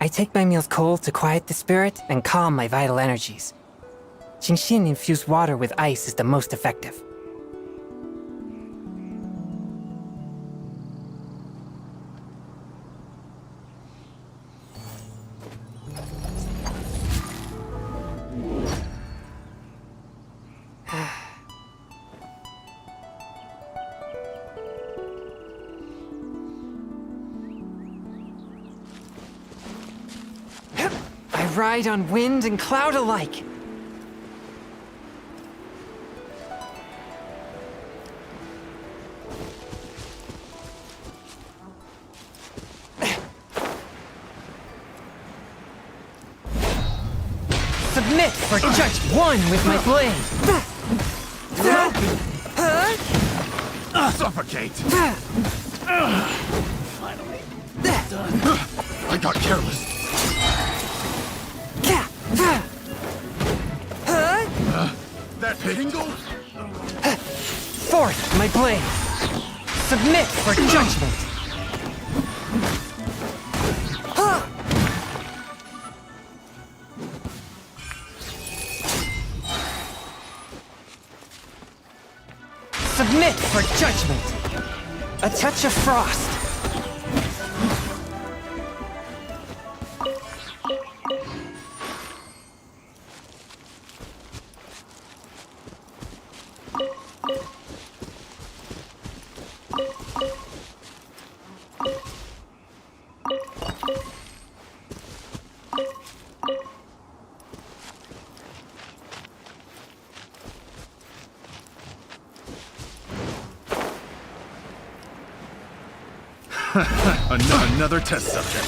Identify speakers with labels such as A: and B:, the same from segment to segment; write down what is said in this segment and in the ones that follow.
A: I take my meals cold to quiet the spirit and calm my vital energies. Genshin infused water with ice is the most effective. I ride on wind and cloud alike. Submit for judge one with my blade.
B: Suffocate! Finally. Done. I got careless. That hitting goal?
A: Forth my blade. Submit for judgment. Submit for judgment. A touch of frost.
B: Another test subject.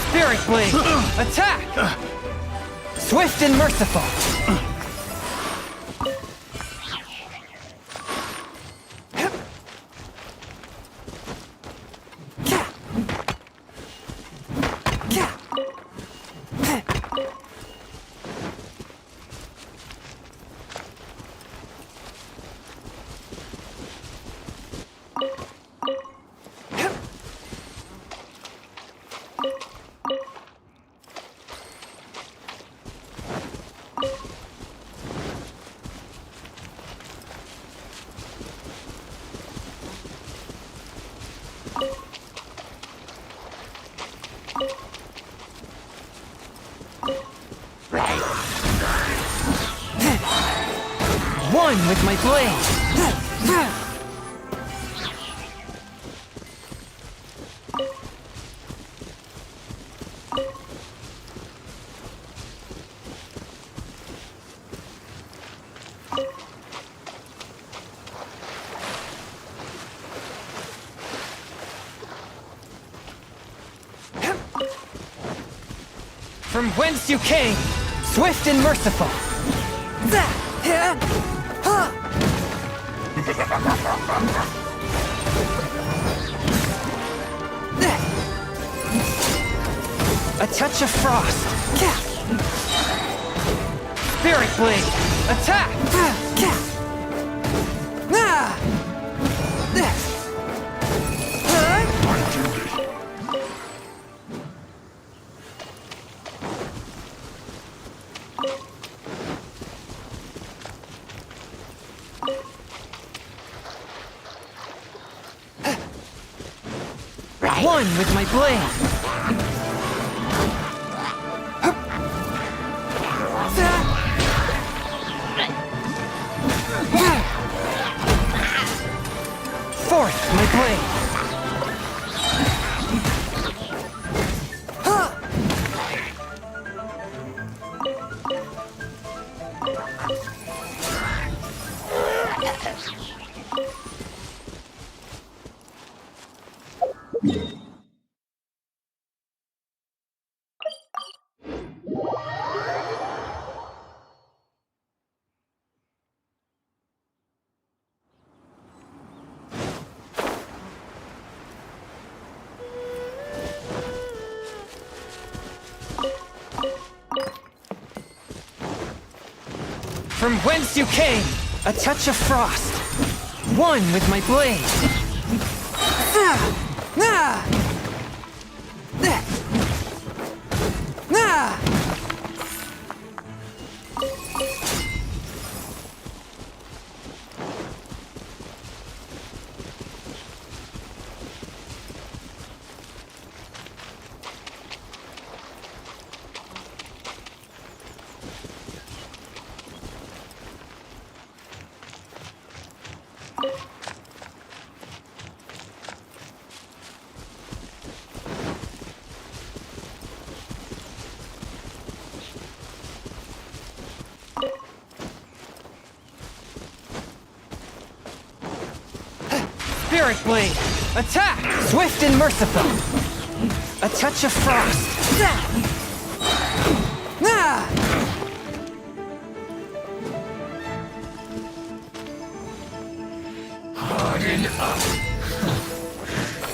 A: Spirit Blade! Attack! Swift and merciful! One with my blade! From whence you came, swift and merciful! A touch of frost. Spirit Blade, attack! One with my blade! Forth my blade! From whence you came, a touch of frost. One with my blade. Spirit Blade! Attack! Swift and merciful! A touch of frost!
B: Harden up.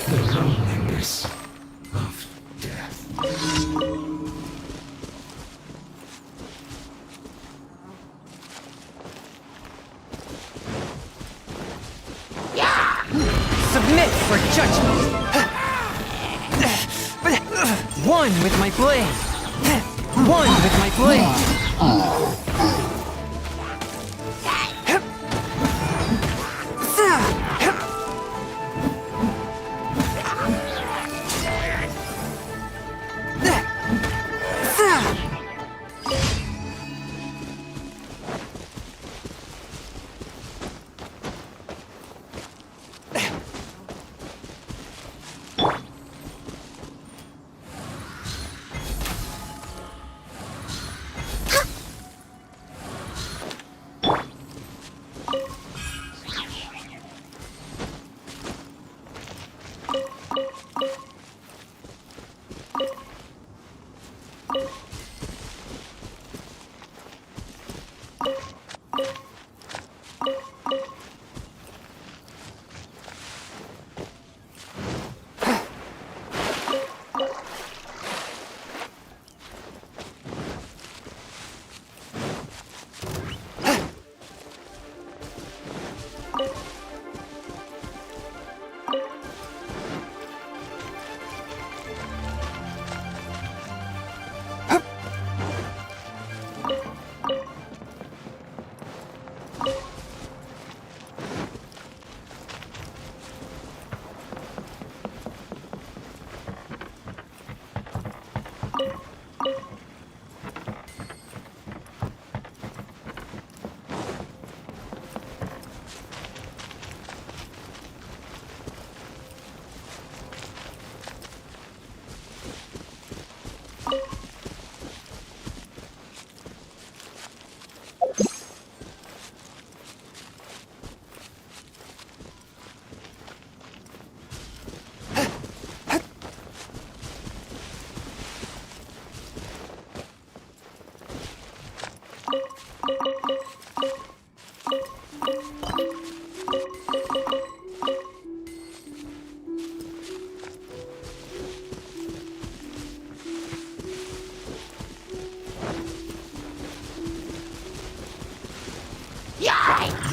B: The loneliness of death.
A: Submit for judgment! One with my blade! One with my blade!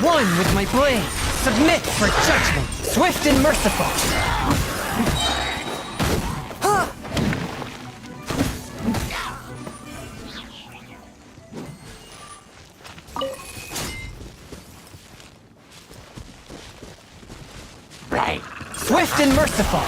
A: One with my blade! Submit for judgment! Swift and merciful!
B: Right.
A: Swift and merciful!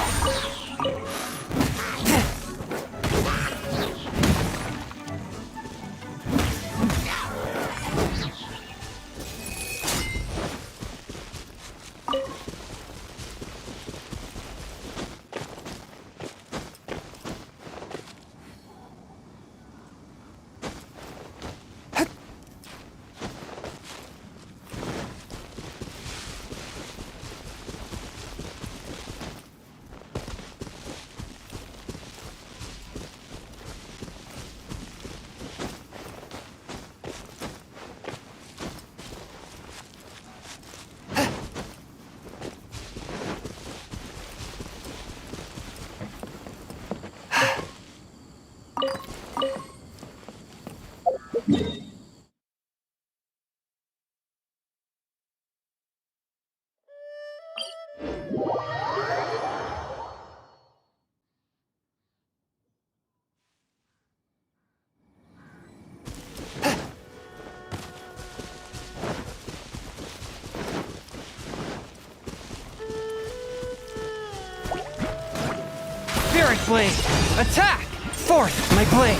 A: Spirit Blade! Attack! Forth my blade!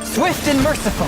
A: Swift and merciful!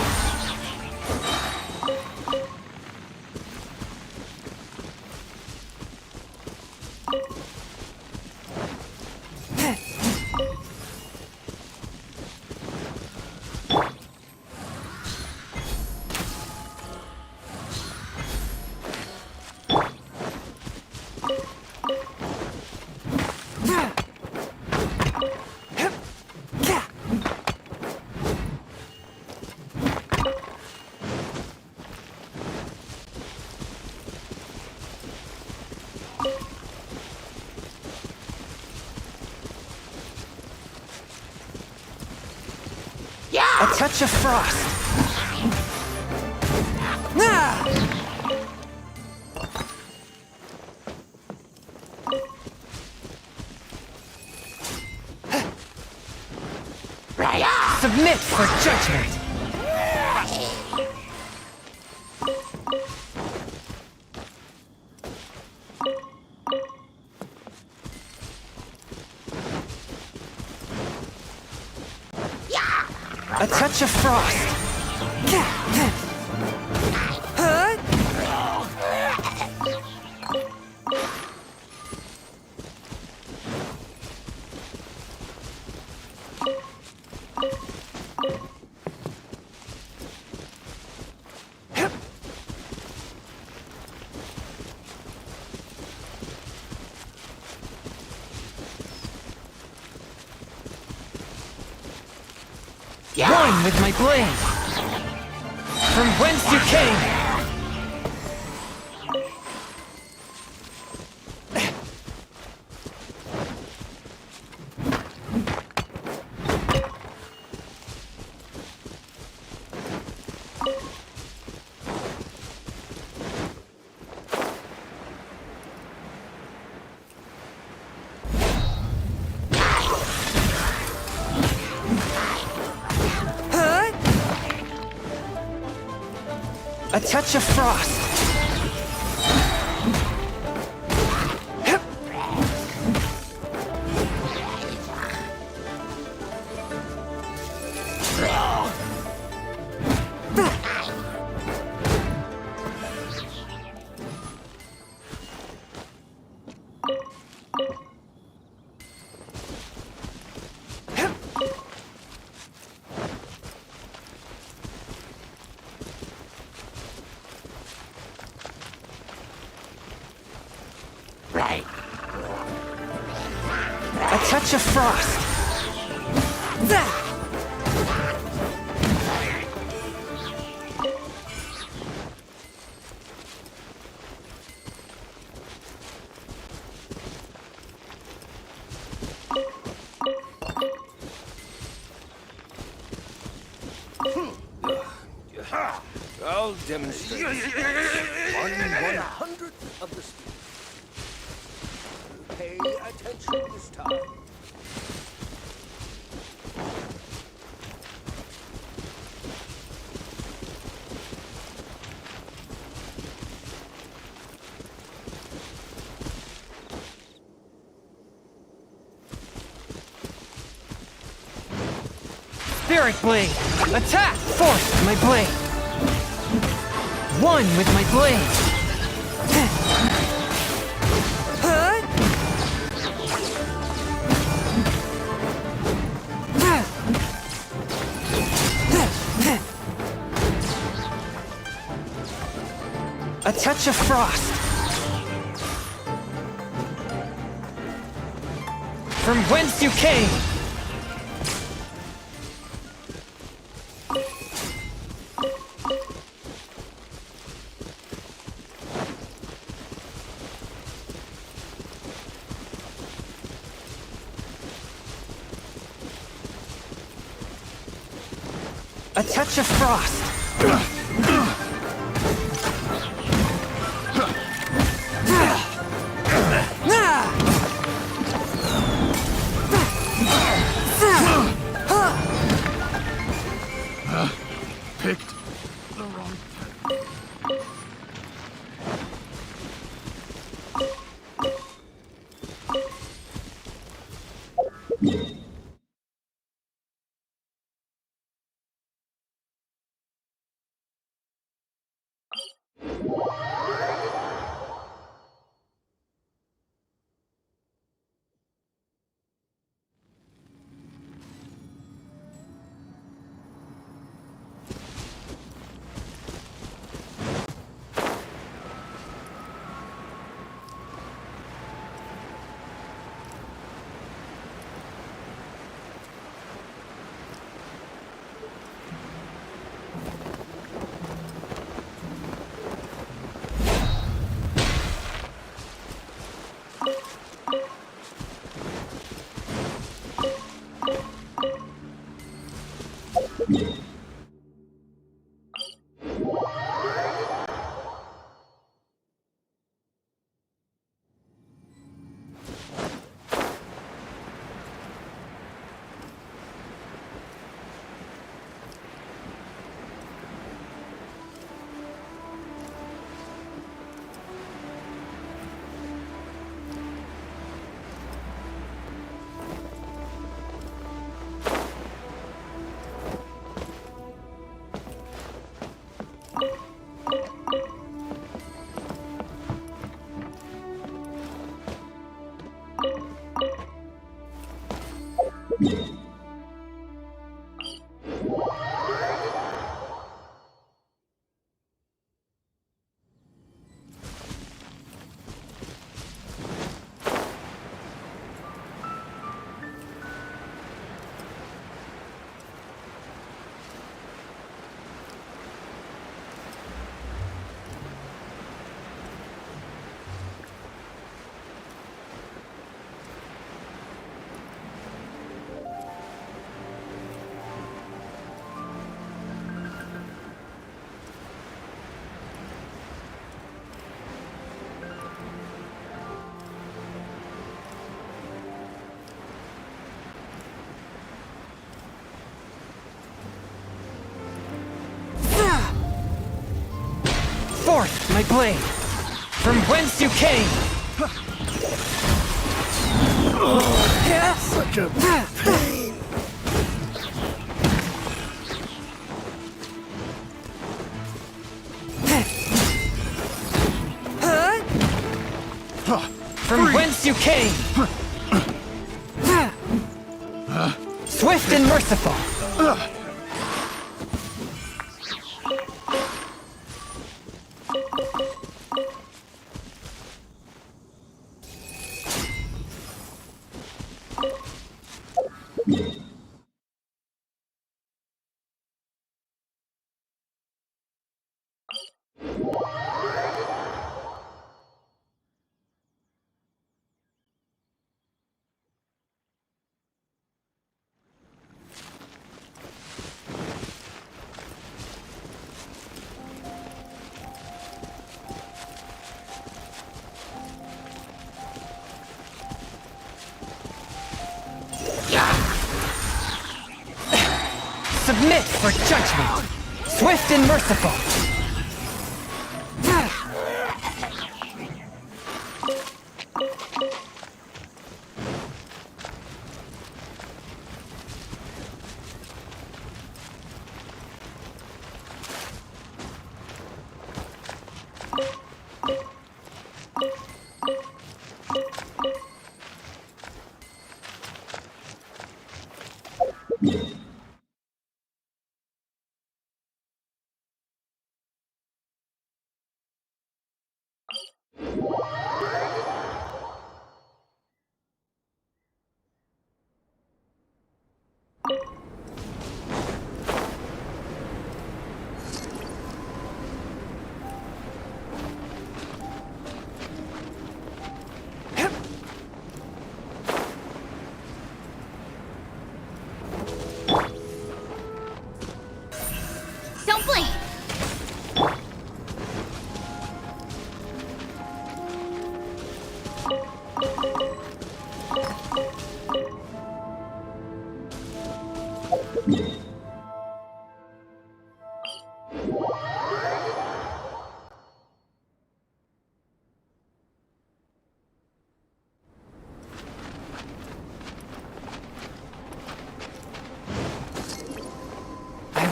A: A touch of frost! Submit for judgment! A touch of frost! One with my blade! From whence you came! A touch of frost! A touch of frost!
C: I'll demonstrate. 1/100th of the speed. Pay attention this time.
A: Spirit Blade! Attack! Force my blade! One with my blade! A touch of frost! From whence you came! A touch of frost! Forth, my blade, from whence you came!
B: Such a pain.
A: From whence you came! Swift and merciful! Submit for judgment! Swift and merciful!
D: Don't blink!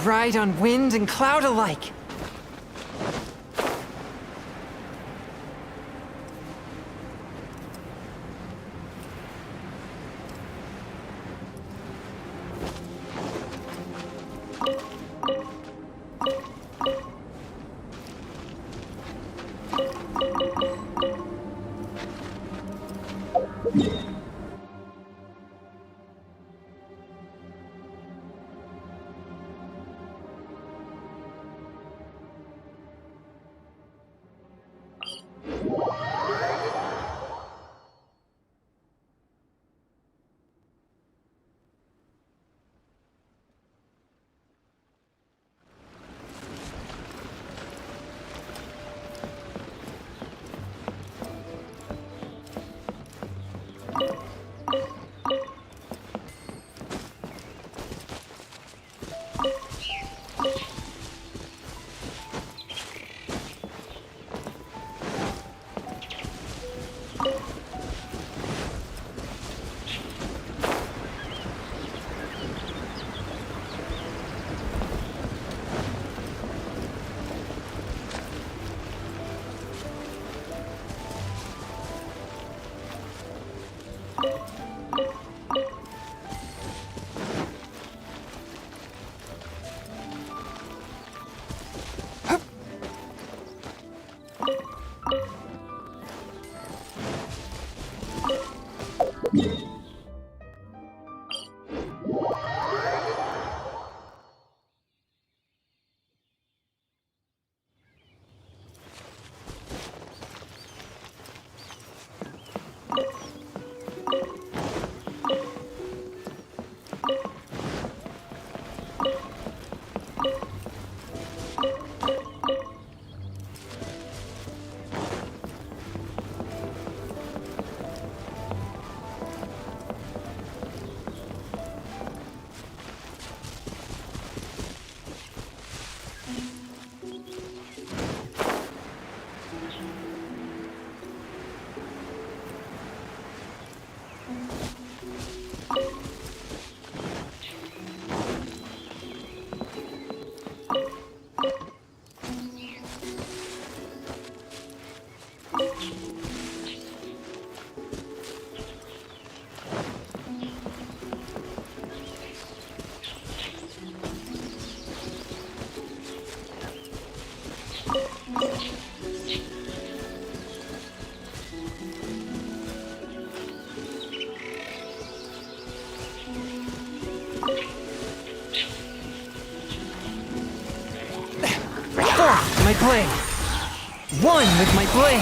A: ride on wind and cloud alike. My blade. One with my blade.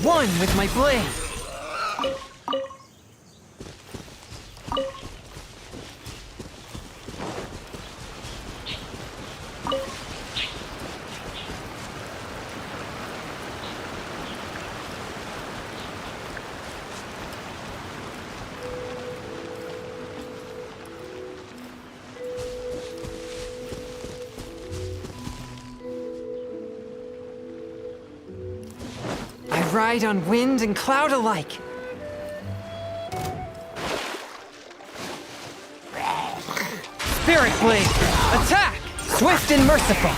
A: One with my blade. Ride on wind and cloud alike. Spirit Blade! Attack! Swift and merciful!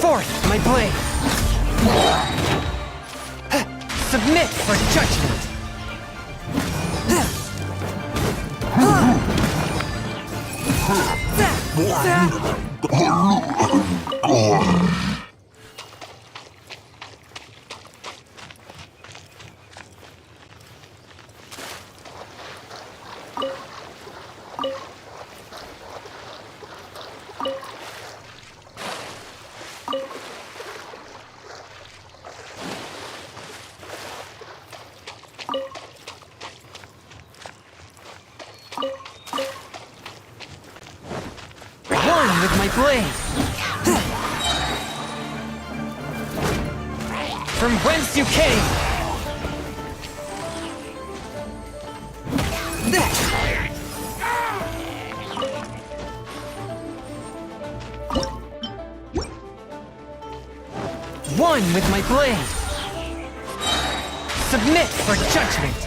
A: Fourth, my blade! Submit for judgment! blade! From whence you came! One with my blade! Submit for judgment!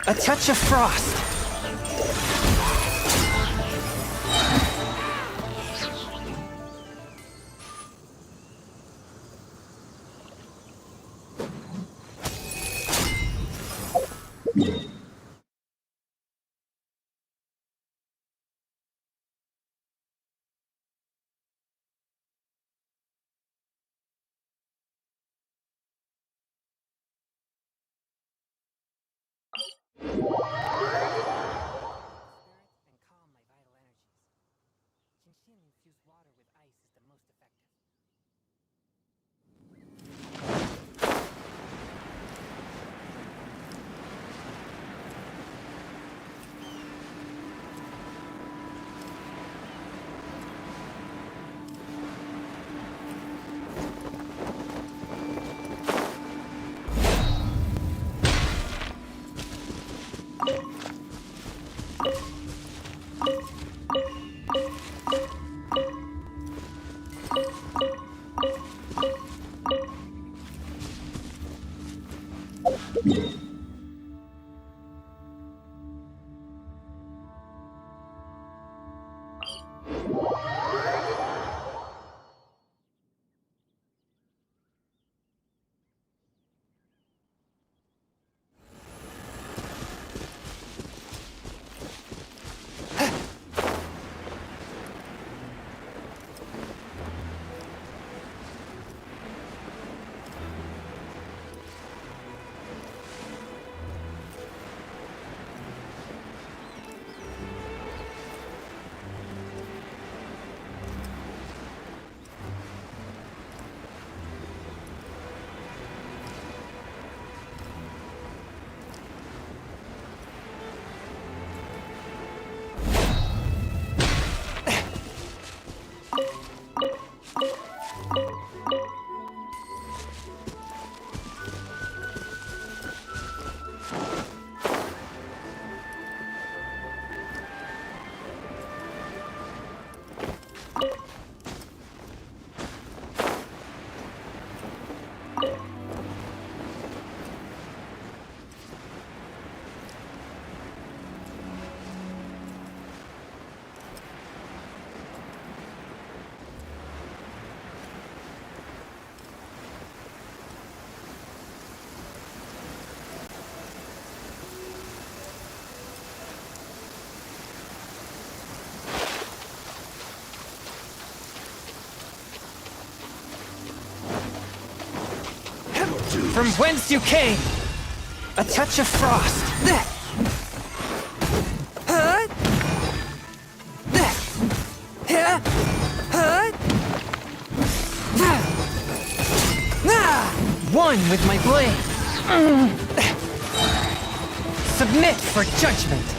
A: A touch of frost! And calm my vital energies. Genshin infused water with ice is the most effective. From whence you came! A touch of frost! One with my blade! Submit for judgment!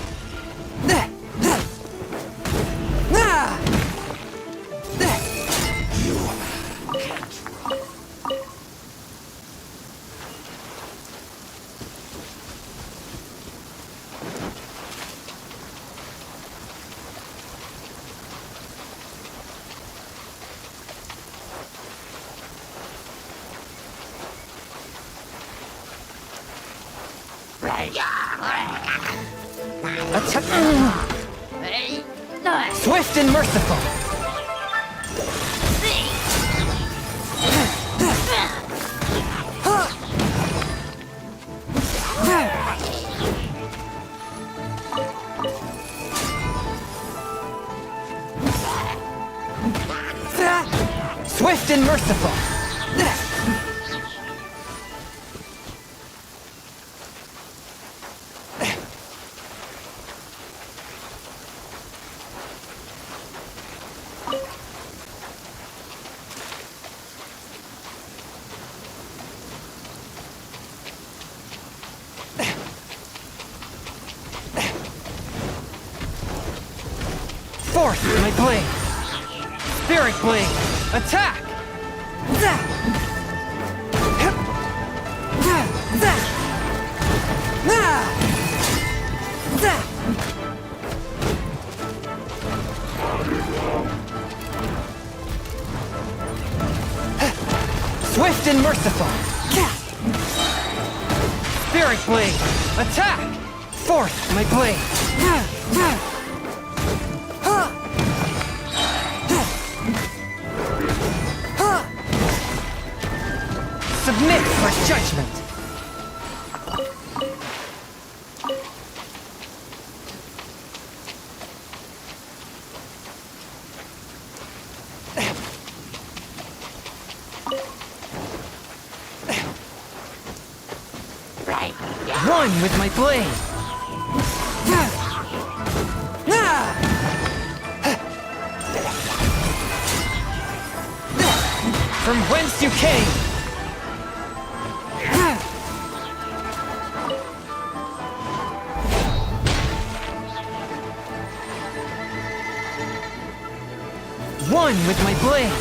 A: Swift and merciful! Swift and merciful! my blade! Spirit Blade! Attack! Swift and merciful! Spirit Blade! Attack! Force my blade! Submit for judgment! One with my blade! From whence you came! One with my blade!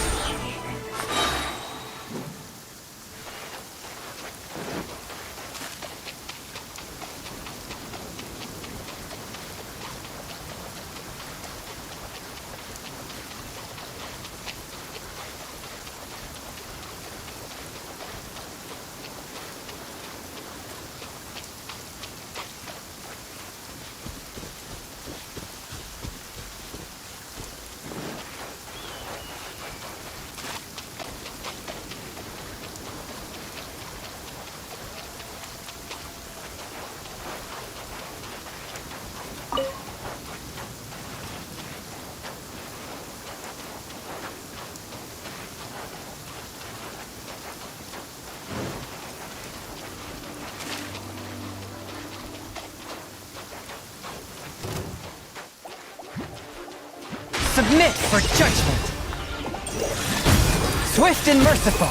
A: Submit for judgment! Swift and merciful!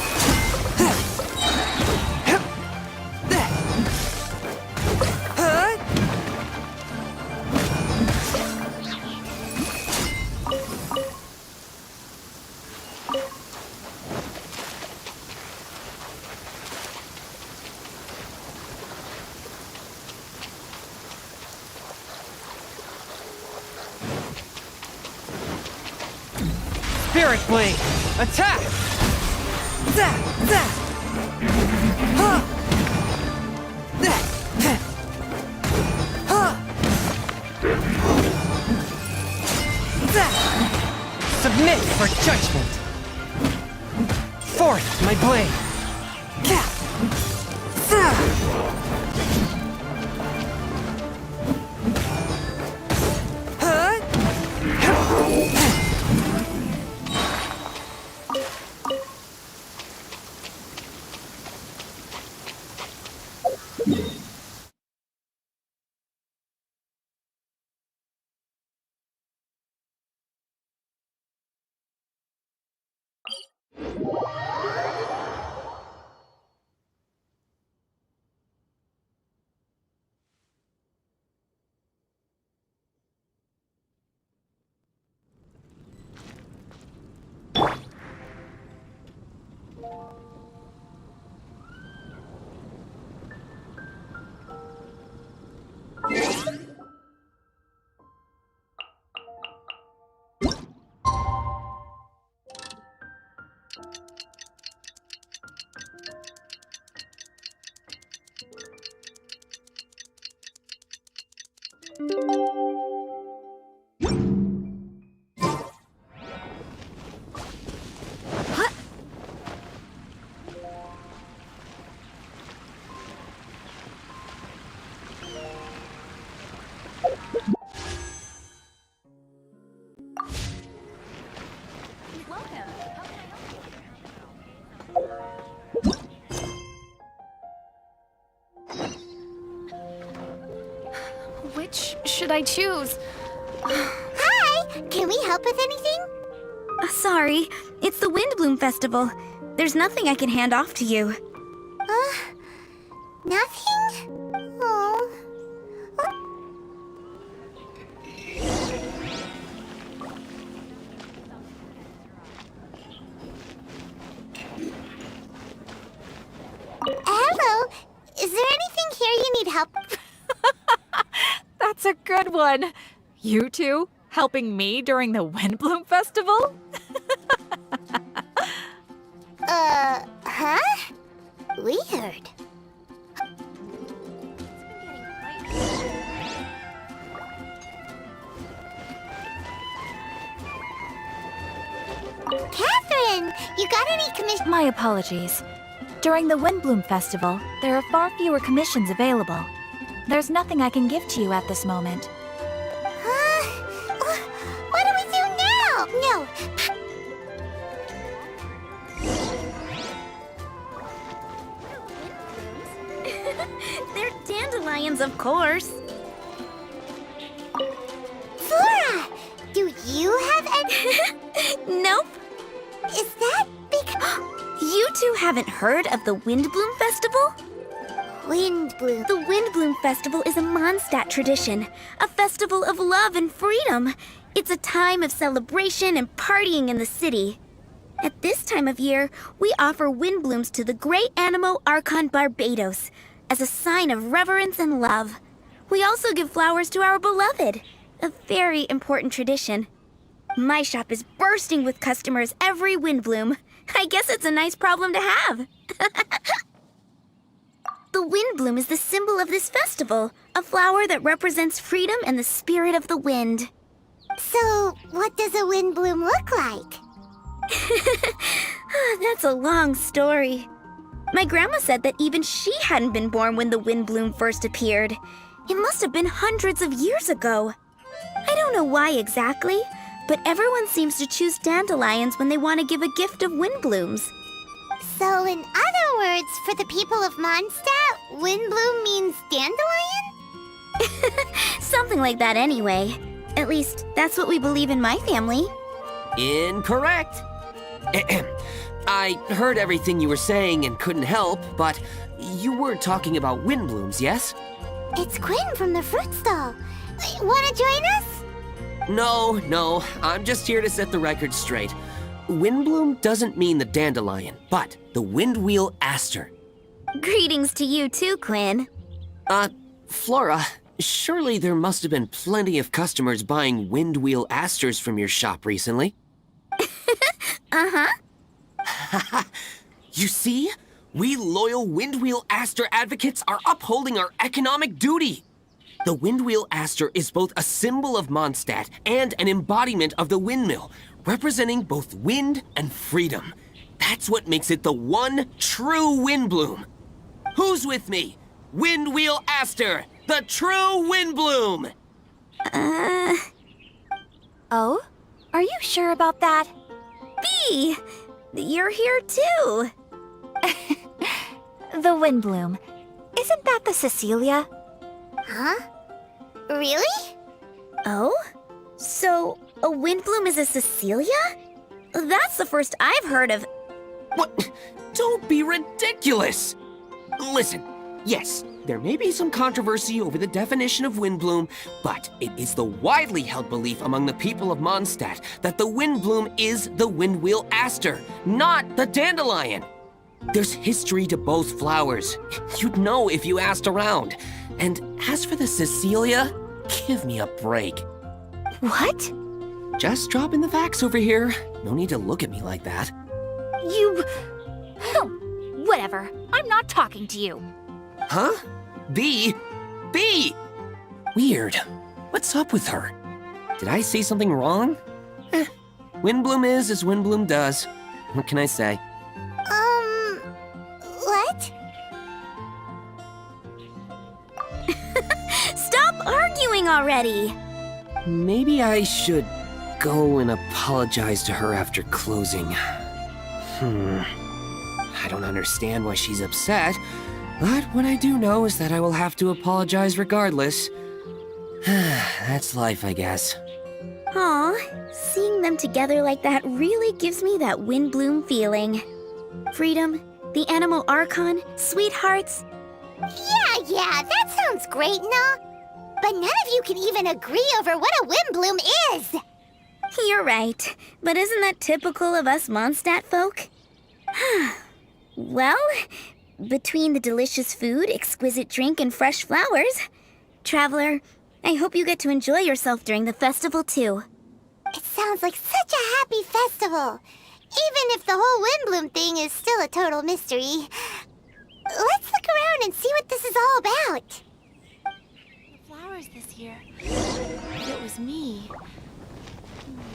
A: Spirit Blade! Attack! Submit for judgment! Force my blade!
D: Which should I choose?
E: Hi! Can we help with anything?
D: Sorry, it's the Windbloom Festival. There's nothing I can hand off to you.
E: Nothing? Oh.
F: That's a good one. You two helping me during the Windbloom Festival?
E: Huh? Weird. Catherine, you got any commission?
F: My apologies. During the Windbloom Festival, there are far fewer commissions available. There's nothing I can give to you at this moment.
E: What do we do now? No.
D: They're dandelions, of course.
E: Flora, do you have any?
D: Nope.
E: Is that because
D: You two haven't heard of the Windbloom Festival?
E: Windbloom?
D: The Windbloom Festival is a Mondstadt tradition, a festival of love and freedom. It's a time of celebration and partying in the city. At this time of year, we offer windblooms to the great Animo Archon Barbados as a sign of reverence and love. We also give flowers to our beloved, a very important tradition. My shop is bursting with customers every Windbloom. I guess it's a nice problem to have. The Windbloom is the symbol of this festival, a flower that represents freedom and the spirit of the wind.
E: So, what does a windbloom look like?
D: That's a long story. My grandma said that even she hadn't been born when the Windbloom first appeared. It must have been hundreds of years ago. I don't know why exactly, but everyone seems to choose dandelions when they want to give a gift of windblooms.
E: So, in other words, for the people of Mondstadt, windbloom means dandelion?
D: Something like that anyway. At least, that's what we believe in my family.
G: Incorrect. I heard everything you were saying and couldn't help, but you were talking about windblooms, yes?
E: It's Quinn from the fruit stall. Wanna join us?
G: No, I'm just here to set the record straight. Windbloom doesn't mean the dandelion, but the windwheel aster.
D: Greetings to you too, Quinn.
G: Flora, surely there must have been plenty of customers buying windwheel asters from your shop recently.
D: Uh-huh.
G: You see? We loyal windwheel aster advocates are upholding our economic duty. The windwheel aster is both a symbol of Mondstadt and an embodiment of the windmill, representing both wind and freedom. That's what makes it the one true windbloom. Who's with me? Windwheel aster, the true windbloom!
F: Oh? Are you sure about that?
D: Bee! You're here too.
F: The Windbloom. Isn't that the Cecilia?
E: Huh? Really?
D: Oh? So, a windbloom is a Cecilia? That's the first I've heard of.
G: What? Don't be ridiculous! Listen, yes, there may be some controversy over the definition of windbloom, but it is the widely held belief among the people of Mondstadt that the windbloom is the windwheel aster, not the dandelion. There's history to both flowers. You'd know if you asked around. And as for the Cecilia, give me a break.
F: What?
G: Just dropping the facts over here. No need to look at me like that.
F: You... Whatever. I'm not talking to you.
G: Huh? Bee? Weird. What's up with her? Did I say something wrong? Windbloom is as Windbloom does. What can I say?
E: What?
D: Stop arguing already!
G: Maybe I should go and apologize to her after closing. I don't understand why she's upset, but what I do know is that I will have to apologize regardless. That's life, I guess.
D: Aw, seeing them together like that really gives me that windbloom feeling. Freedom, the Animo Archon, sweethearts.
E: Yeah, that sounds great and all. But none of you can even agree over what a windbloom is.
D: You're right, but isn't that typical of us Mondstadt folk? Well, between the delicious food, exquisite drink, and fresh flowers, Traveler, I hope you get to enjoy yourself during the festival, too.
E: It sounds like such a happy festival. Even if the whole Windbloom thing is still a total mystery. Let's look around and see what this is all about.
F: The flowers this year. It was me.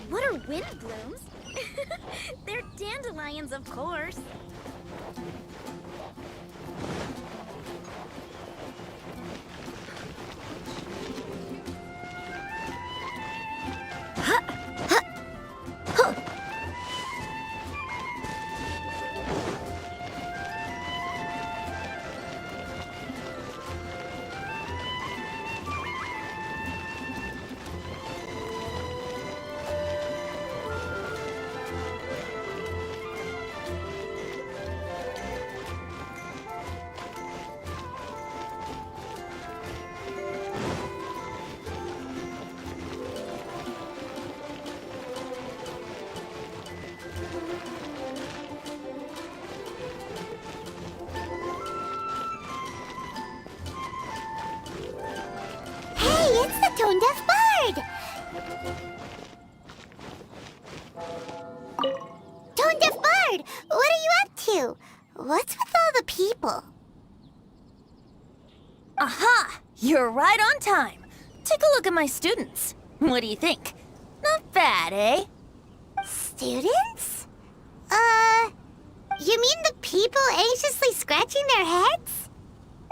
D: What are wind blooms? They're dandelions, of course.
E: Hey, it's the tone-deaf bard! Tone-deaf bard, what are you up to? What's with all the people?
F: Aha! You're right on time. Take a look at my students. What do you think? Not bad, eh?
E: Students? You mean the people anxiously scratching their heads?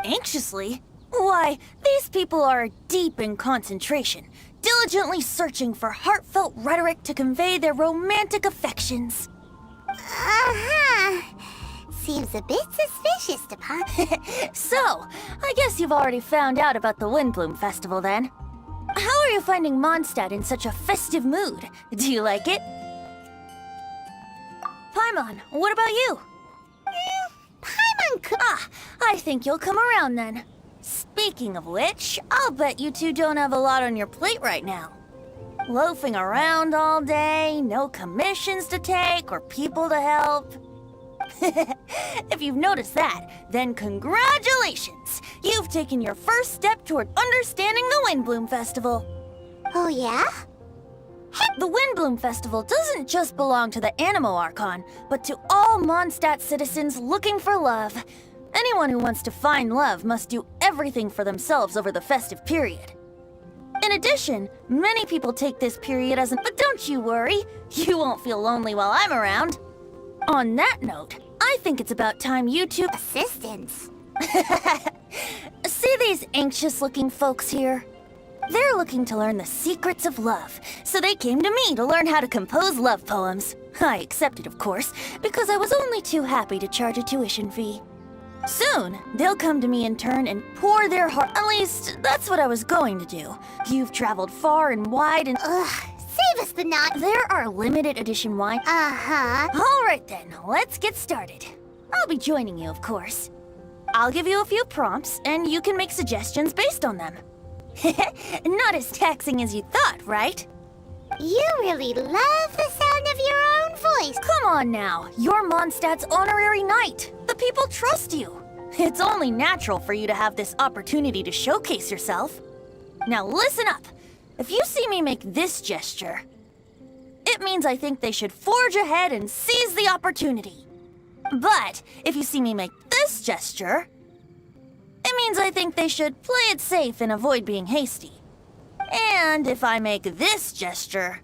F: Anxiously? Why, these people are deep in concentration, diligently searching for heartfelt rhetoric to convey their romantic affections.
E: Uh-huh. Seems a bit suspicious to Pop.
F: So, I guess you've already found out about the Windbloom Festival then. How are you finding Mondstadt in such a festive mood? Do you like it? Paimon, what about you?
E: Paimon could...
F: Ah, I think you'll come around then. Speaking of which, I'll bet you two don't have a lot on your plate right now. Loafing around all day, no commissions to take or people to help. If you've noticed that, then congratulations! You've taken your first step toward understanding the Windbloom Festival.
E: Oh, yeah?
F: The Windbloom Festival doesn't just belong to the Animo Archon, but to all Mondstadt citizens looking for love. Anyone who wants to find love must do everything for themselves over the festive period. In addition, many people take this period as but don't you worry, you won't feel lonely while I'm around. On that note, I think it's about time you two...
E: Assistants.
F: See these anxious-looking folks here? They're looking to learn the secrets of love, so they came to me to learn how to compose love poems. I accepted, of course, because I was only too happy to charge a tuition fee. Soon, they'll come to me in turn and pour their heart. At least, that's what I was going to do. You've traveled far and wide and...
E: Ugh, save us the knot.
F: There are limited edition wine.
E: Uh-huh.
F: All right then, let's get started. I'll be joining you, of course. I'll give you a few prompts, and you can make suggestions based on them. Not as taxing as you thought, right?
E: You really love the sound of your own voice.
F: Come on now, you're Mondstadt's honorary knight. The people trust you. It's only natural for you to have this opportunity to showcase yourself. Now listen up. If you see me make this gesture, it means I think they should forge ahead and seize the opportunity. But if you see me make this gesture, it means I think they should play it safe and avoid being hasty. And if I make this gesture,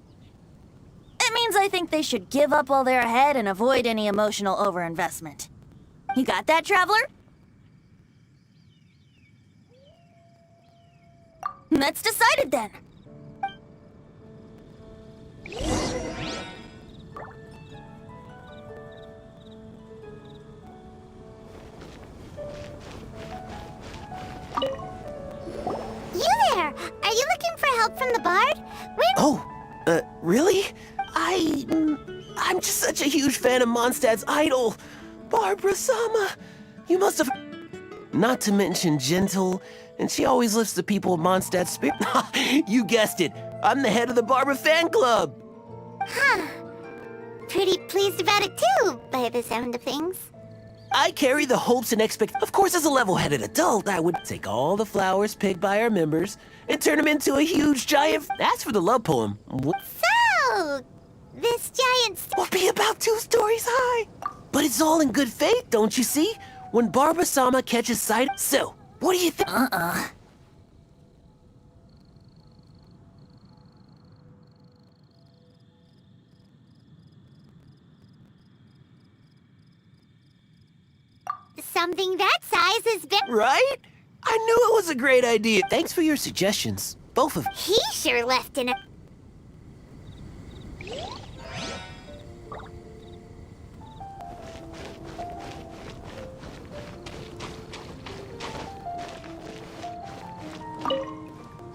F: it means I think they should give up while they're ahead and avoid any emotional overinvestment. You got that, traveler? That's decided then.
E: You there! Are you looking for help from the bard?
H: Really? I'm just such a huge fan of Mondstadt's idol, Barbara Sama. You must have... Not to mention gentle, and she always lifts the people of Mondstadt's spirit. You guessed it. I'm the head of the Barbara fan club.
E: Huh. Pretty pleased about it too, by the sound of things.
H: I carry the hopes and Of course, as a level-headed adult, I would take all the flowers picked by our members and turn them into a huge giant... As for the love poem...
E: So, this giant...
H: will be about 2 stories high. But it's all in good faith, don't you see? When Barbara-sama catches sight... So, what do you think?
E: Something that size has been...
H: Right? I knew it was a great idea. Thanks for your suggestions, both of you.
E: He sure left in a...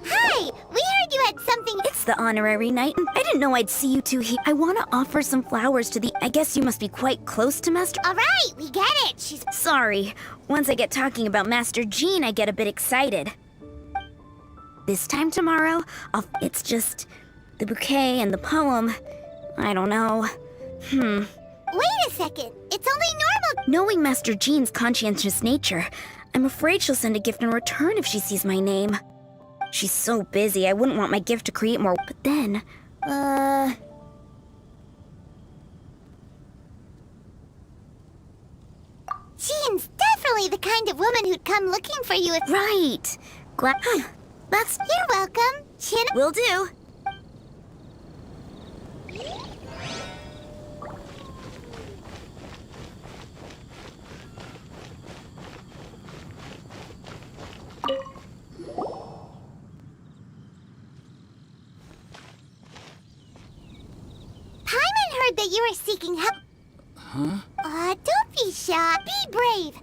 E: Hi! We heard you had something...
D: It's the honorary night. I didn't know I'd see you two here. I want to offer some flowers to the... I guess you must be quite close to Master...
E: All right, we get it. She's...
D: Sorry. Once I get talking about Master Jean, I get a bit excited. This time tomorrow, it's just... the bouquet and the poem. I don't know.
E: Wait a second. It's only normal...
D: Knowing Master Jean's conscientious nature, I'm afraid she'll send a gift in return if she sees my name. She's so busy, I wouldn't want my gift to create more... But then,
E: Jean's definitely the kind of woman who'd come looking for you if...
D: Right. Glad... That's...
E: You're welcome. Chin...
D: Will do.
E: Paimon heard that you were seeking help.
B: Huh?
E: Don't be shy. Be brave.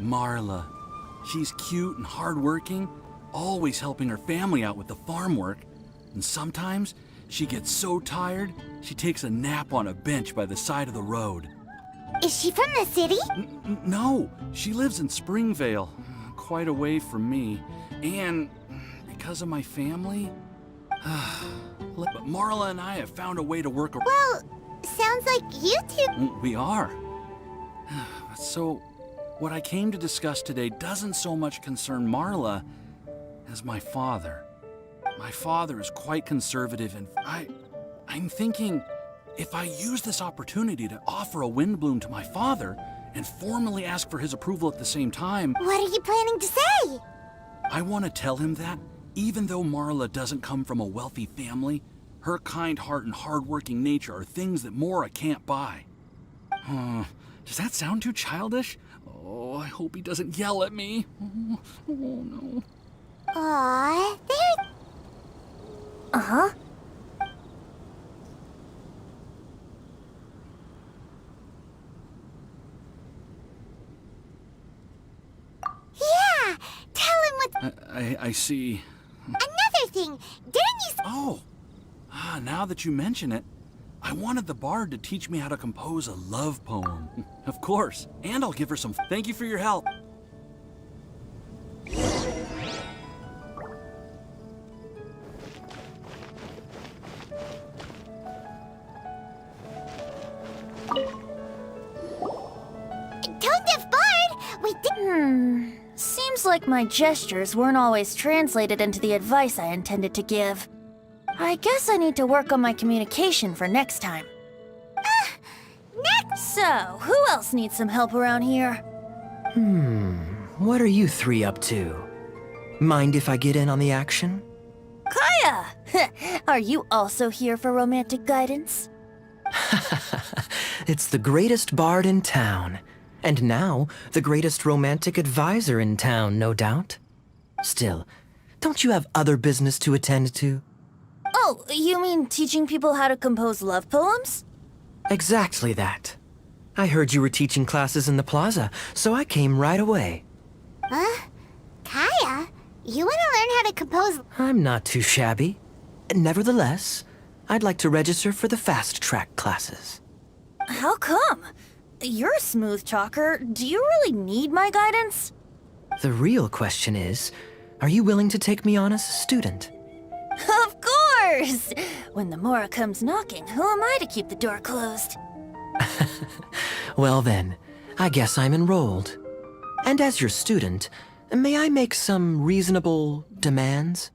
B: Marla. She's cute and hardworking, always helping her family out with the farm work. And sometimes she gets so tired, she takes a nap on a bench by the side of the road.
E: Is she from the city?
B: No, she lives in Springvale, quite away from me. And because of my family... But Marla and I have found a way to work...
E: Well, sounds like you two...
B: We are. So, what I came to discuss today doesn't so much concern Marla as my father. My father is quite conservative, and I'm thinking if I use this opportunity to offer a wind bloom to my father and formally ask for his approval at the same time...
E: What are you planning to say?
B: I want to tell him that, even though Marla doesn't come from a wealthy family, her kind heart and hardworking nature are things that Mora can't buy. Does that sound too childish? Oh, I hope he doesn't yell at me. Oh no.
E: Aww, there...
F: Uh-huh.
E: Yeah! Tell him what...
B: I see.
E: Another thing, didn't you...
B: Oh! Now that you mention it, I wanted the bard to teach me how to compose a love poem. Of course, and I'll give her some... Thank you for your help.
E: Tone-deaf bard! We did...
F: Seems like my gestures weren't always translated into the advice I intended to give. I guess I need to work on my communication for next time.
E: Next!
F: So, who else needs some help around here?
I: What are you three up to? Mind if I get in on the action?
F: Kaya! Are you also here for romantic guidance?
I: It's the greatest bard in town. And now, the greatest romantic advisor in town, no doubt. Still, don't you have other business to attend to?
F: Oh, you mean teaching people how to compose love poems?
I: Exactly that. I heard you were teaching classes in the plaza, so I came right away.
E: Huh? Kaya? You want to learn how to compose...
I: I'm not too shabby. Nevertheless, I'd like to register for the fast-track classes.
F: How come? You're a smooth talker. Do you really need my guidance?
I: The real question is, are you willing to take me on as a student?
F: Of course! When the Mora comes knocking, who am I to keep the door closed?
I: Well then, I guess I'm enrolled. And as your student, may I make some reasonable demands?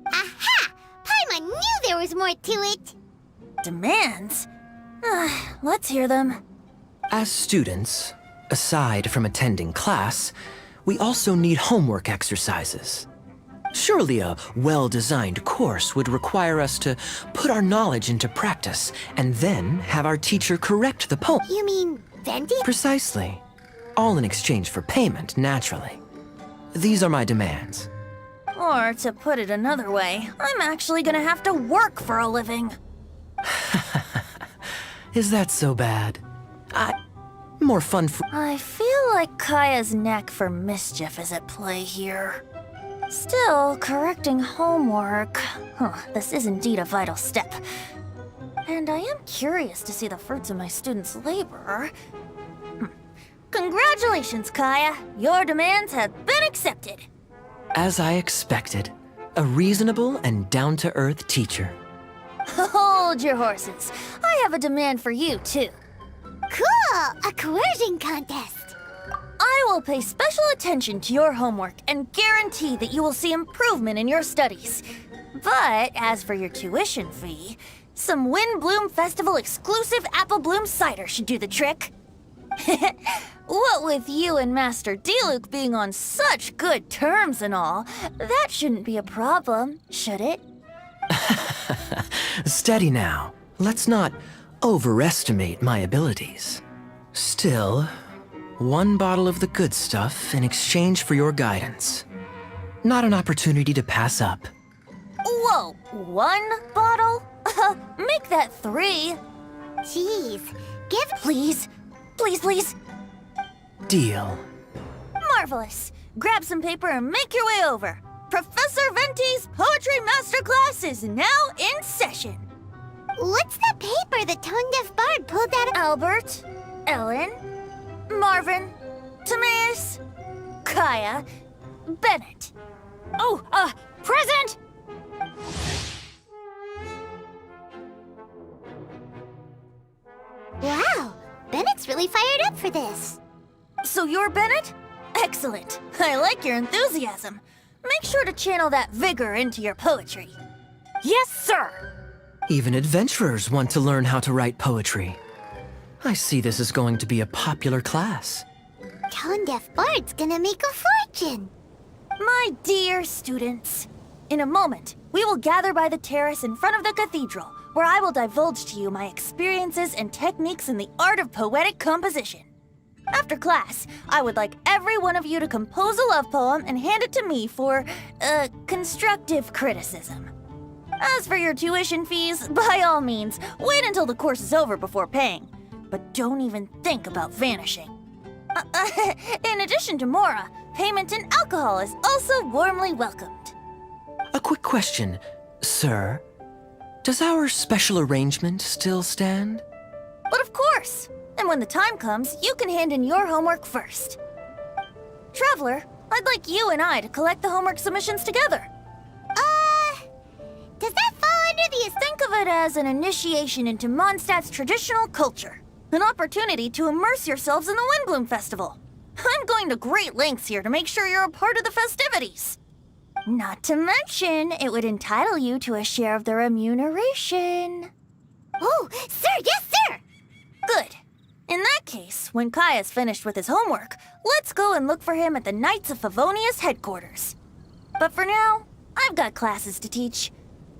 E: Aha! Paimon knew there was more to it!
F: Demands? Let's hear them.
I: As students, aside from attending class, we also need homework exercises. Surely a well-designed course would require us to put our knowledge into practice and then have our teacher correct the poem.
E: You mean vending?
I: Precisely. All in exchange for payment, naturally. These are my demands.
F: Or, to put it another way, I'm actually gonna have to work for a living.
I: Is that so bad? More fun for—
F: I feel like Kaya's knack for mischief is at play here. Still, correcting homework. This is indeed a vital step. And I am curious to see the fruits of my students' labor. Congratulations, Kaya! Your demands have been accepted.
I: As I expected, a reasonable and down-to-earth teacher.
F: Hold your horses. I have a demand for you, too.
E: Cool! A coercion contest!
F: I will pay special attention to your homework and guarantee that you will see improvement in your studies. But as for your tuition fee, some Wind Bloom Festival exclusive Apple Bloom cider should do the trick. What with you and Master Diluc being on such good terms and all, that shouldn't be a problem, should it?
I: Steady now. Let's not overestimate my abilities. Still, one bottle of the good stuff in exchange for your guidance. Not an opportunity to pass up.
F: Whoa, 1 bottle? Make that 3.
E: Jeez, give—
F: Please, please, please.
I: Deal.
F: Marvelous. Grab some paper and make your way over. Professor Venti's Poetry Masterclass is now in session.
E: What's the paper the tone-deaf bard pulled out of—
F: Albert, Ellen, Marvin, Timaeus, Kaya, Bennett. Oh, present!
E: Wow, Bennett's really fired up for this.
F: So you're Bennett? Excellent. I like your enthusiasm. Make sure to channel that vigor into your poetry. Yes, sir!
I: Even adventurers want to learn how to write poetry. I see this is going to be a popular class.
E: Tone-deaf bard's gonna make a fortune.
F: My dear students, in a moment, we will gather by the terrace in front of the cathedral, where I will divulge to you my experiences and techniques in the art of poetic composition. After class, I would like every one of you to compose a love poem and hand it to me for, constructive criticism. As for your tuition fees, by all means, wait until the course is over before paying. But don't even think about vanishing. In addition to Mora, payment in alcohol is also warmly welcomed.
I: A quick question, sir. Does our special arrangement still stand?
F: But of course! And when the time comes, you can hand in your homework first. Traveler, I'd like you and I to collect the homework submissions together.
E: Does that fall under the—
F: Think of it as an initiation into Mondstadt's traditional culture. An opportunity to immerse yourselves in the Windbloom Festival. I'm going to great lengths here to make sure you're a part of the festivities. Not to mention, it would entitle you to a share of the remuneration.
E: Oh, sir, yes, sir!
F: Good. In that case, when Kaya's finished with his homework, let's go and look for him at the Knights of Favonius headquarters. But for now, I've got classes to teach.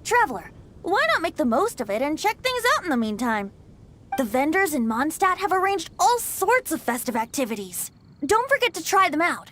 F: Traveler, why not make the most of it and check things out in the meantime? The vendors in Mondstadt have arranged all sorts of festive activities. Don't forget to try them out.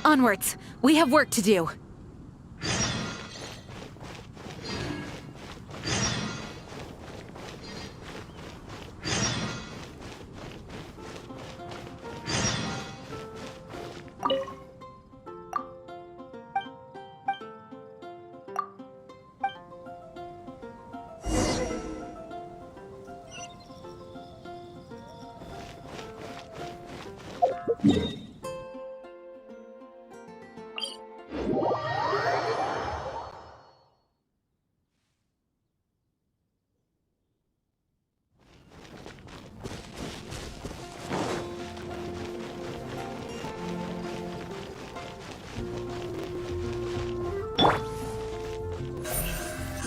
J: Onwards. We have work to do.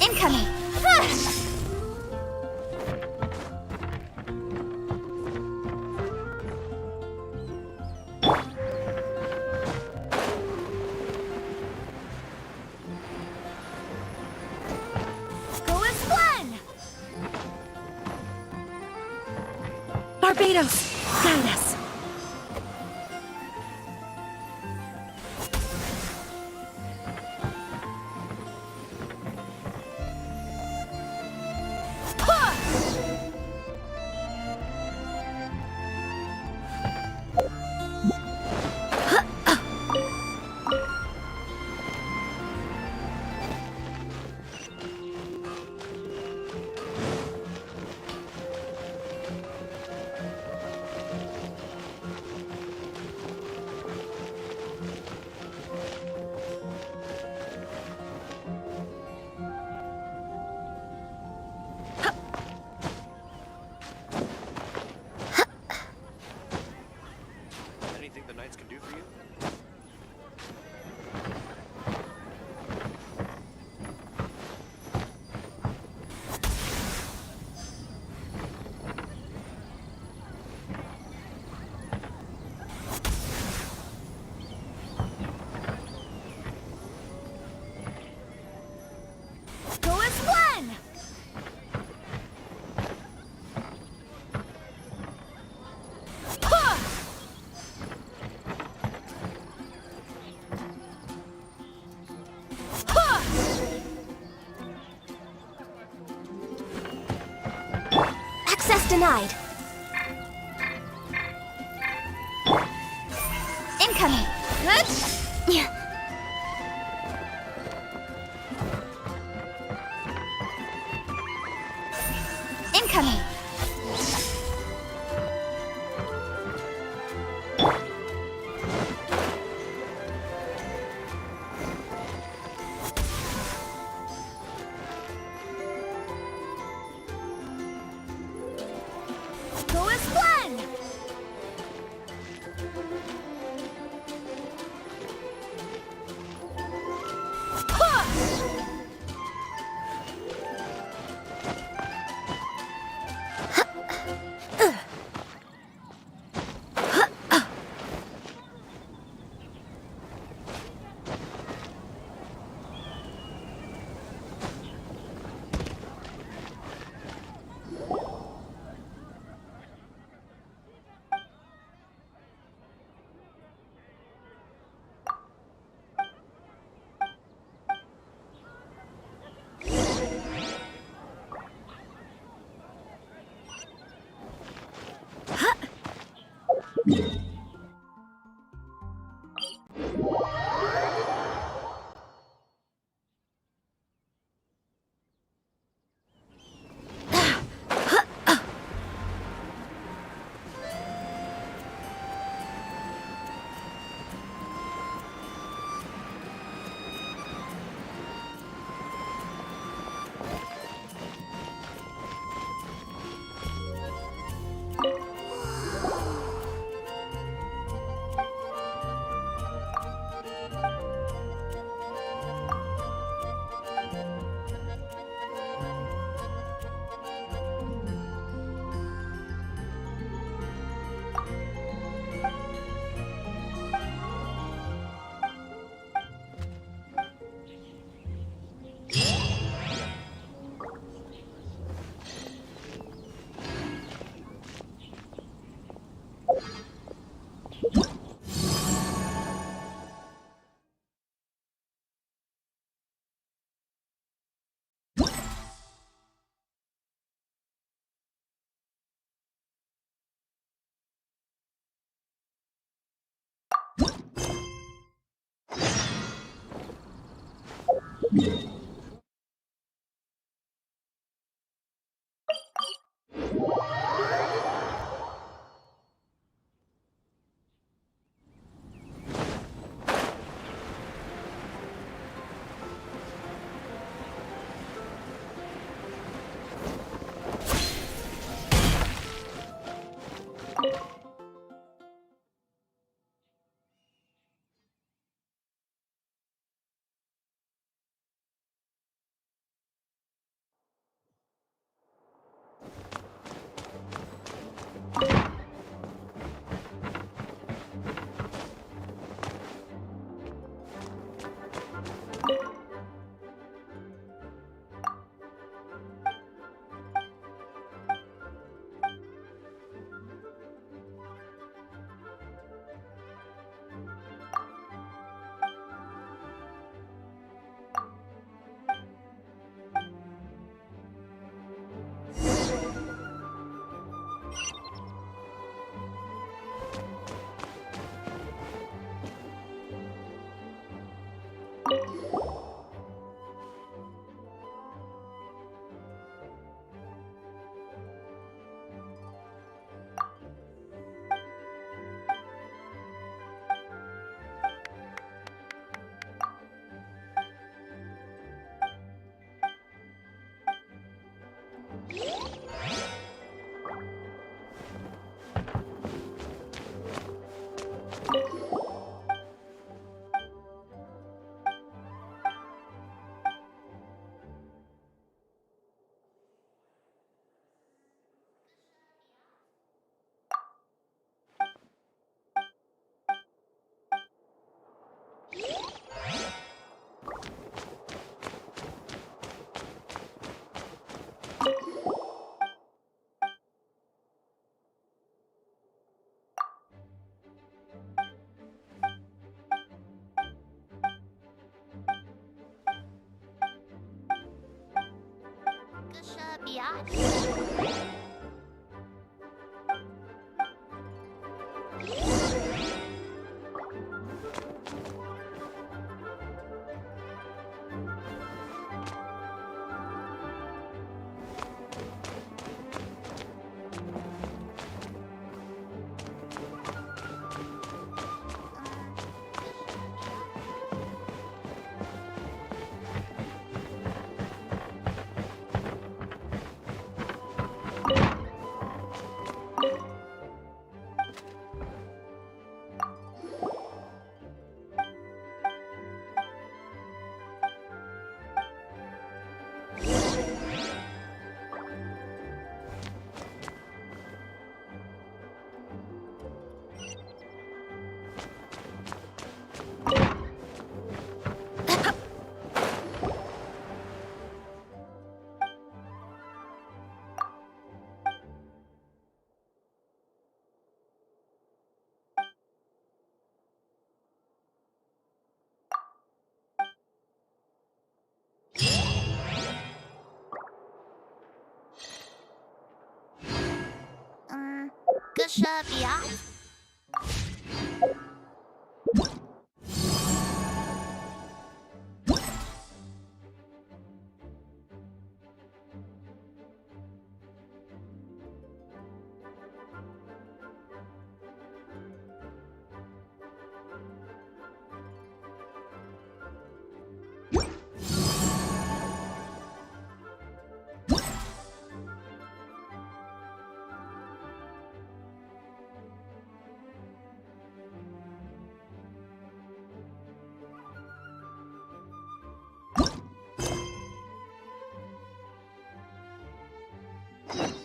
D: Incoming!
F: Go as one!
J: Barbados! Guide us!
C: Anything the Knights can do for you?
F: Go as one!
D: Access denied. Incoming! Incoming!
F: Go as one!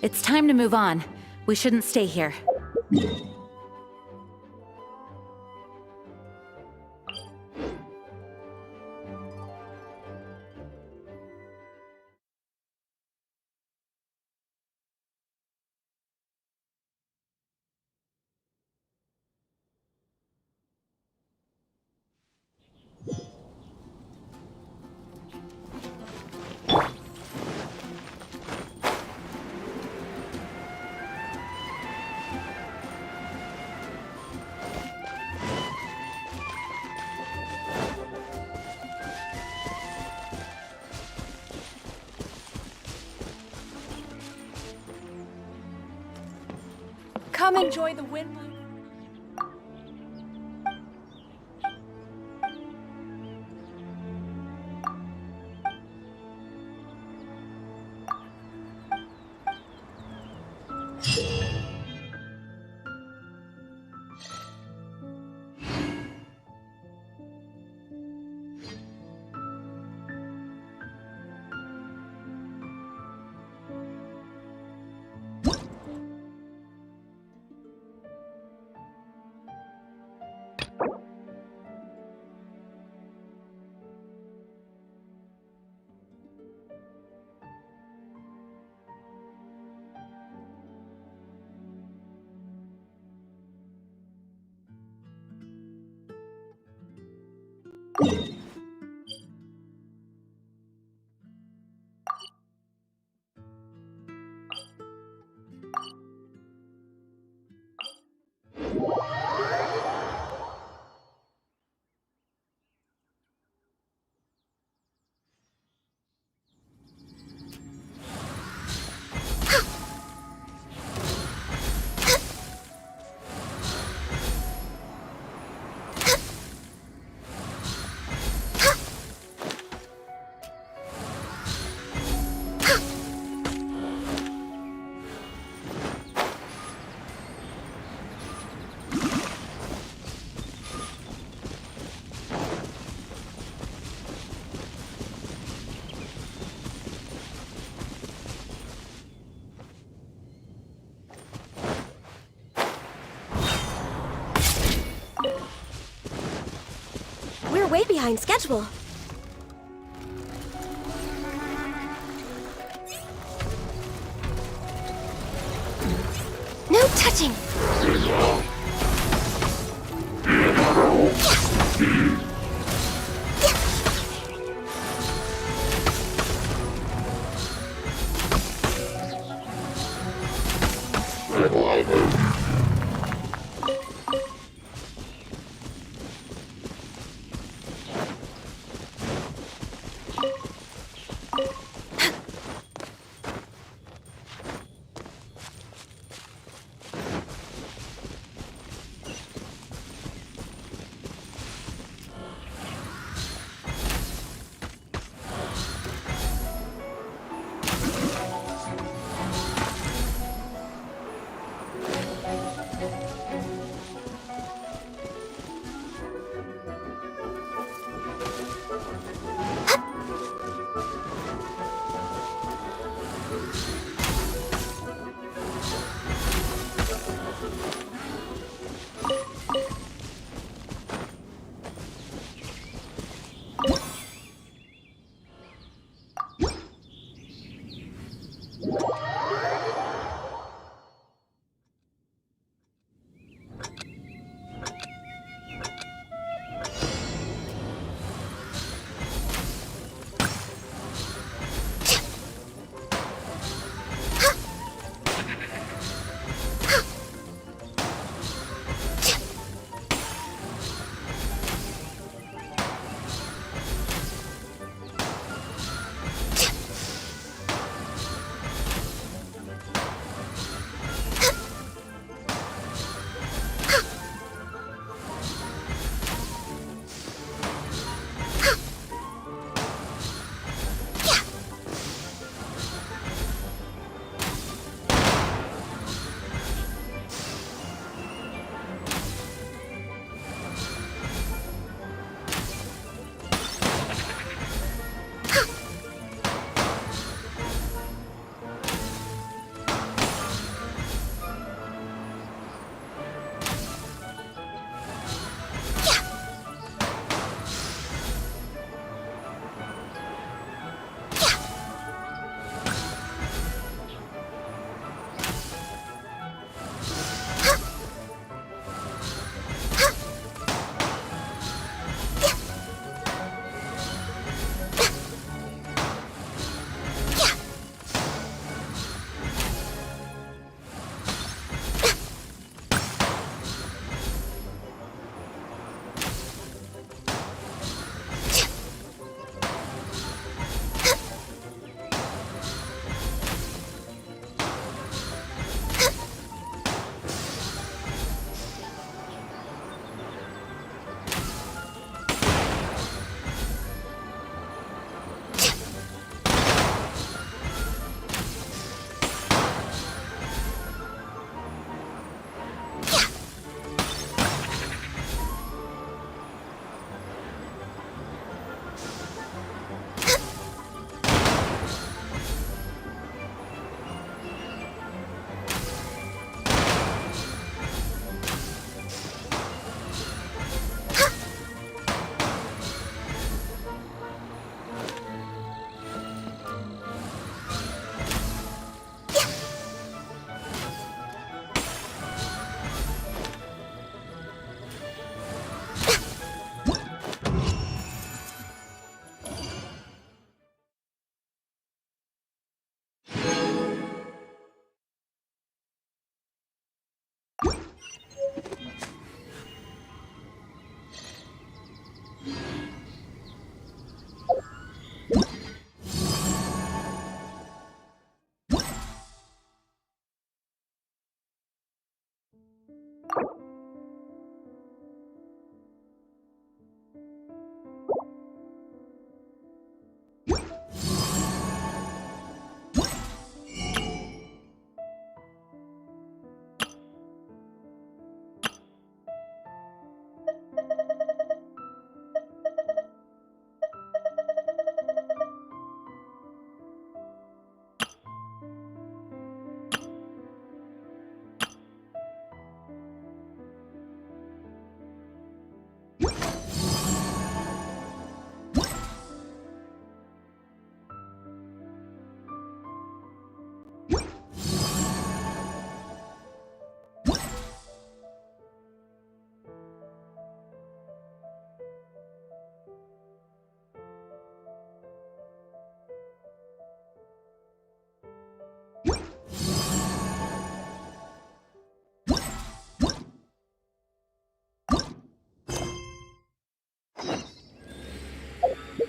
J: It's time to move on. We shouldn't stay here.
K: Come enjoy the wind bloom.
L: We're way behind schedule. No touching!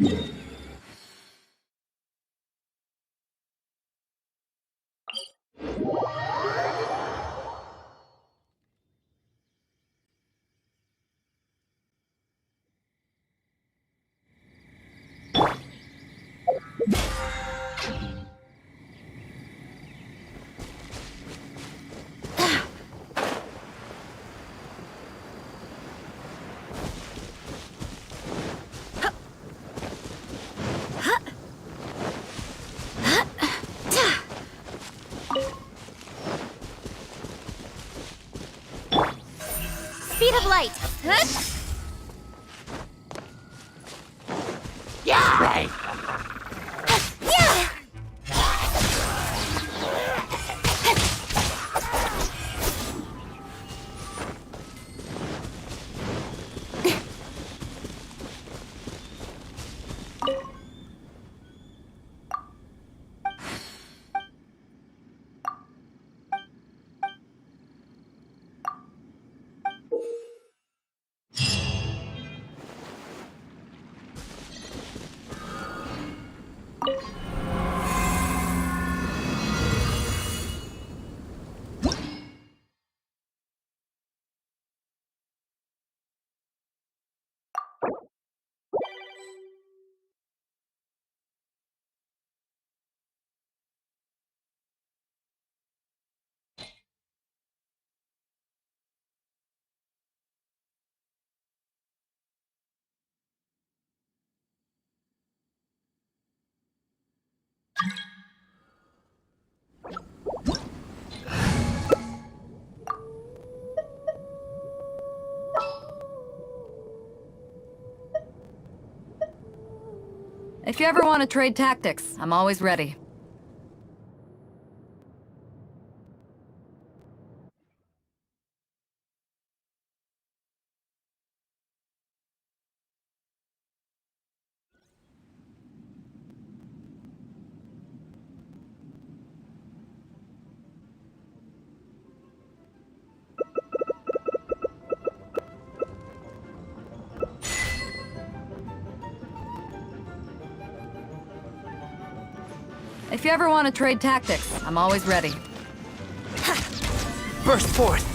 F: Speed of light.
J: If you ever want to trade tactics, I'm always ready. If you ever want to trade tactics, I'm always ready.
A: Burst forth!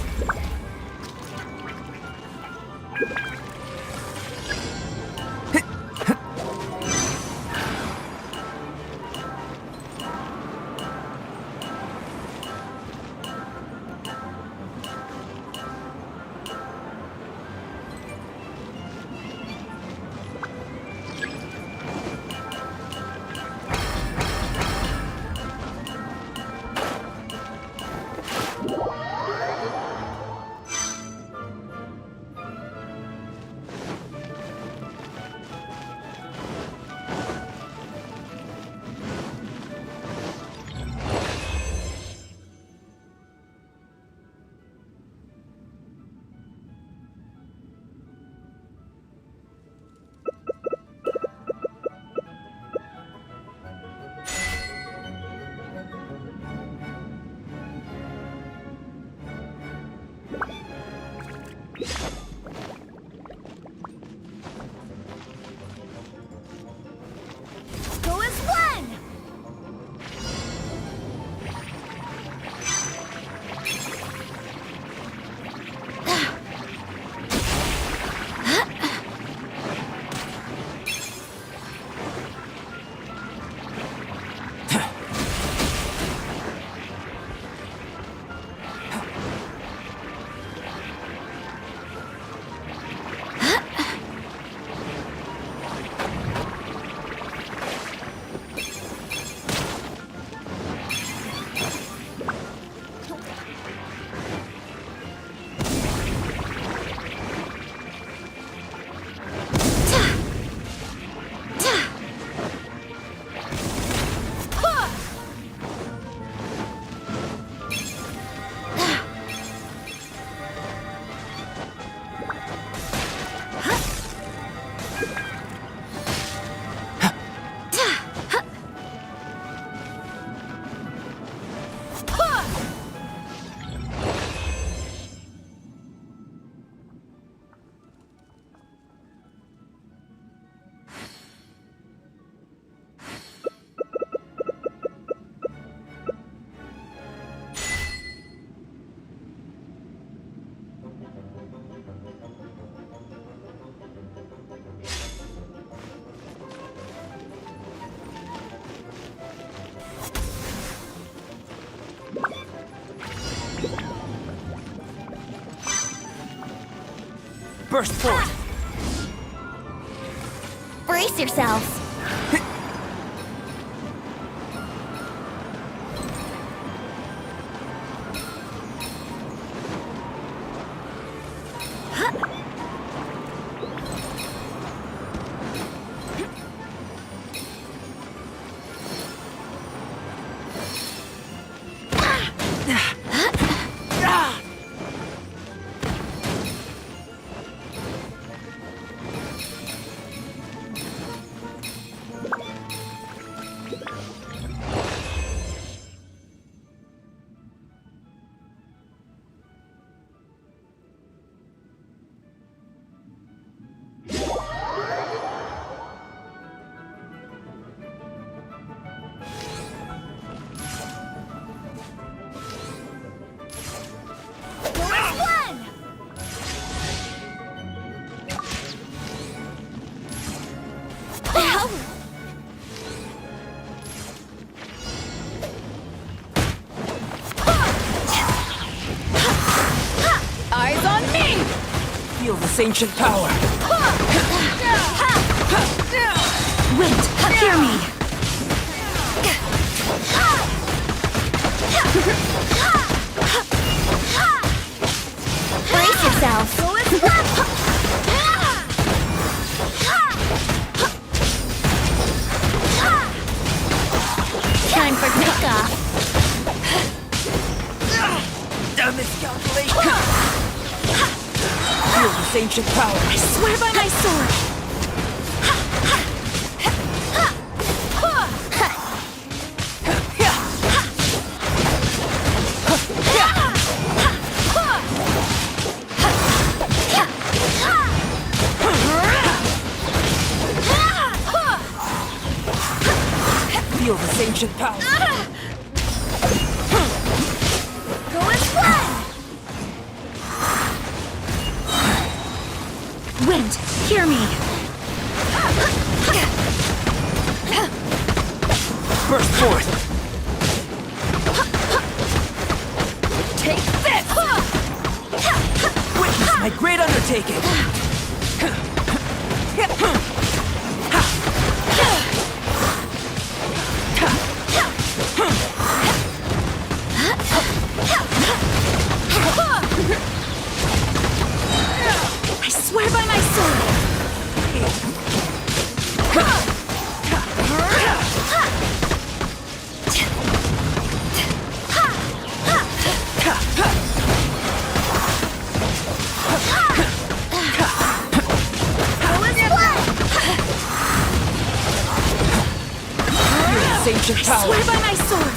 F: Go as one!
G: Burst forth!
D: Brace yourselves.
J: Eyes on me!
G: Feel this ancient power!
F: Wind, hear me!
D: Brace yourselves. Time for takeoff.
G: Done this calculation! Feel this ancient power!
F: I swear by my sword!
G: Feel this ancient power!
F: Go and fly! Wind, hear me!
G: Burst forth!
F: Take this!
G: Witness my great undertaking!
F: I swear by my sword!
G: Ancient power!
F: Swear by my sword!